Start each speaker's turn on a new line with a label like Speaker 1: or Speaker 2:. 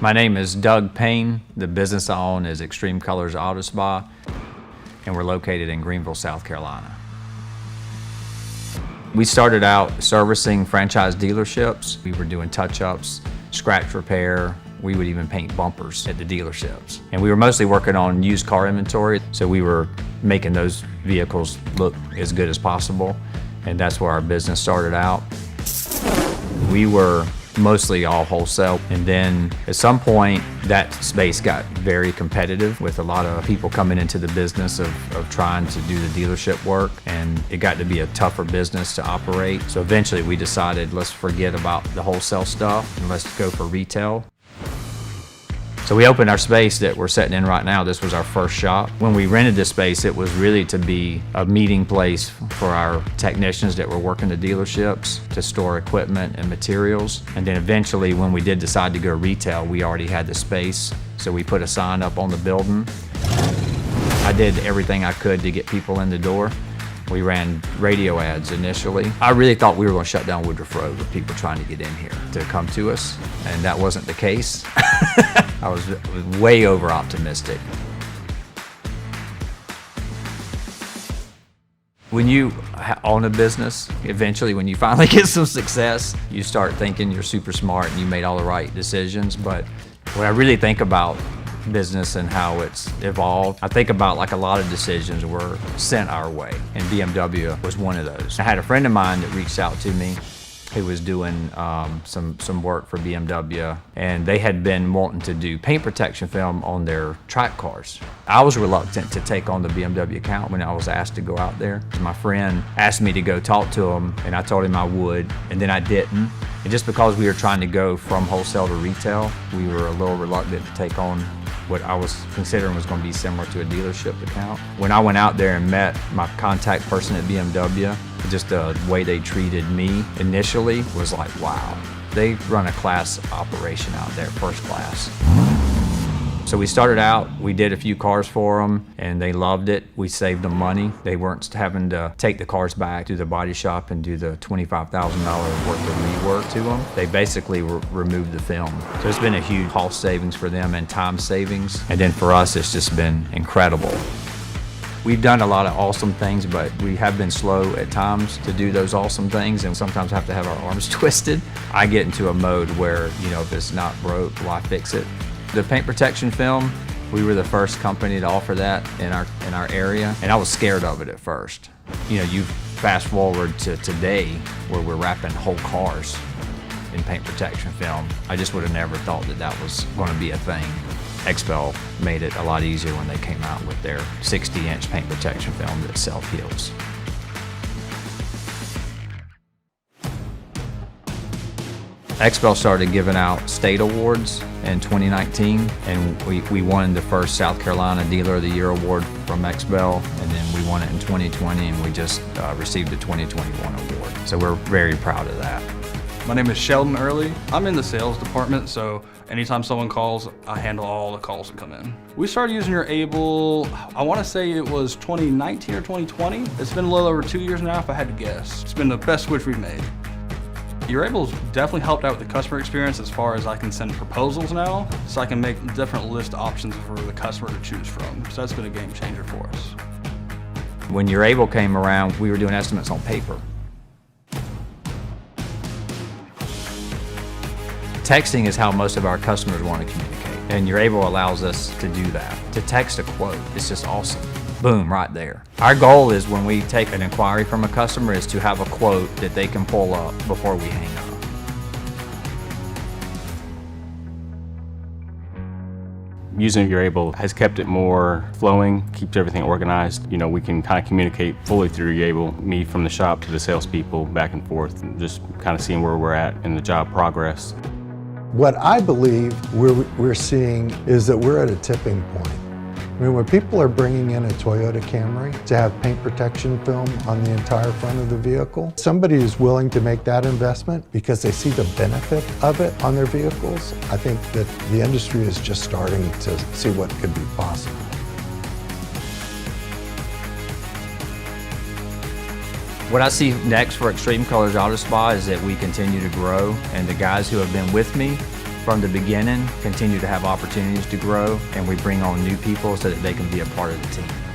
Speaker 1: My name is Doug Payne. The business I own is Extreme Colors Auto Spa, and we're located in Greenville, South Carolina. We started out servicing franchise dealerships. We were doing touch-ups, scratch repair. We would even paint bumpers at the dealerships. And we were mostly working on used car inventory, so we were making those vehicles look as good as possible, and that's where our business started out. We were mostly all wholesale, and then at some point that space got very competitive with a lot of people coming into the business of trying to do the dealership work, and it got to be a tougher business to operate. So eventually we decided, let's forget about the wholesale stuff and let's go for retail. So we opened our space that we're sitting in right now. This was our first shop. When we rented this space, it was really to be a meeting place for our technicians that were working the dealerships to store equipment and materials. And then eventually, when we did decide to go retail, we already had the space. So we put a sign up on the building. I did everything I could to get people in the door. We ran radio ads initially. I really thought we were going to shut down Woodruff Road with people trying to get in here to come to us, and that wasn't the case. I was way over optimistic. When you own a business, eventually when you finally get some success, you start thinking you're super smart and you made all the right decisions. But when I really think about business and how it's evolved, I think about like a lot of decisions were sent our way, and BMW was one of those. I had a friend of mine that reached out to me who was doing some work for BMW, and they had been wanting to do paint protection film on their track cars. I was reluctant to take on the BMW account when I was asked to go out there. My friend asked me to go talk to him, and I told him I would, and then I didn't. And just because we were trying to go from wholesale to retail, we were a little reluctant to take on what I was considering was going to be similar to a dealership account. When I went out there and met my contact person at BMW, just the way they treated me initially was like, wow. They run a class operation out there, first class. So we started out, we did a few cars for them, and they loved it. We saved them money. They weren't having to take the cars back to the body shop and do the $25,000 worth of rework to them. They basically removed the film. So it's been a huge cost savings for them and time savings. And then for us, it's just been incredible. We've done a lot of awesome things, but we have been slow at times to do those awesome things, and sometimes have to have our arms twisted. I get into a mode where, if it's not broke, why fix it? The paint protection film, we were the first company to offer that in our area, and I was scared of it at first. You fast forward to today where we're wrapping whole cars in paint protection film. I just would have never thought that was going to be a thing. XPEL made it a lot easier when they came out with their 60-inch paint protection film that self-heals. XPEL started giving out state awards in 2019, and we won the first South Carolina Dealer of the Year award from XPEL, and then we won it in 2020, and we just received the 2021 award. So we're very proud of that.
Speaker 2: My name is Sheldon Early. I'm in the sales department, so anytime someone calls, I handle all the calls that come in. We started using your Able, I want to say it was 2019 or 2020. It's been a little over 2 years now, if I had to guess. It's been the best switch we've made. Your Able's definitely helped out with the customer experience as far as I can send proposals now, so I can make different list options for the customer to choose from. So that's been a game changer for us.
Speaker 1: When your Able came around, we were doing estimates on paper. Texting is how most of our customers want to communicate, and your Able allows us to do that. To text a quote, it's just awesome. Boom, right there. Our goal is when we take an inquiry from a customer is to have a quote that they can pull up before we hang up.
Speaker 3: Using your Able has kept it more flowing, keeps everything organized. We can kind of communicate fully through your Able, me from the shop to the salespeople, back and forth, and just kind of seeing where we're at in the job progress.
Speaker 4: What I believe we're seeing is that we're at a tipping point. When people are bringing in a Toyota Camry to have paint protection film on the entire front of the vehicle, somebody is willing to make that investment because they see the benefit of it on their vehicles. I think that the industry is just starting to see what could be possible.
Speaker 1: What I see next for Extreme Colors Auto Spa is that we continue to grow, and the guys who have been with me from the beginning continue to have opportunities to grow, and we bring on new people so that they can be a part of the team.